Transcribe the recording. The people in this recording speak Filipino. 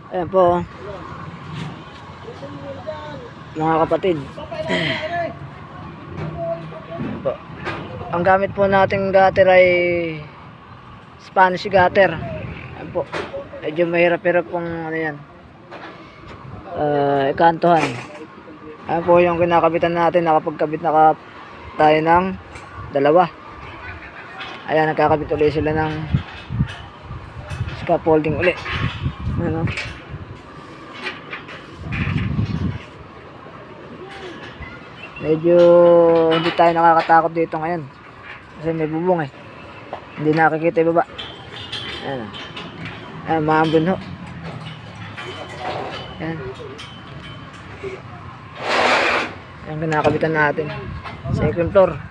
Ayan po. Mga kapatid. Ayan po. Ang gamit po nating gutter ay Spanish gutter. Ayan po. Medyo mahirap-hirap pong ano yan. Ikantuhan. Ayan po yung kinakabitan natin. Nakapagkabit na tayo ng dalawa. Ayan, nagkakabit ulit sila ng scaffolding ulit. Ano? Medyo hindi tayo nakakatakot dito ngayon. Kasi may bubong eh. Hindi nakikita yung baba. Ayan. Ayan, maambun ho. Ayan. Ayan, kinakabitan natin. Second floor.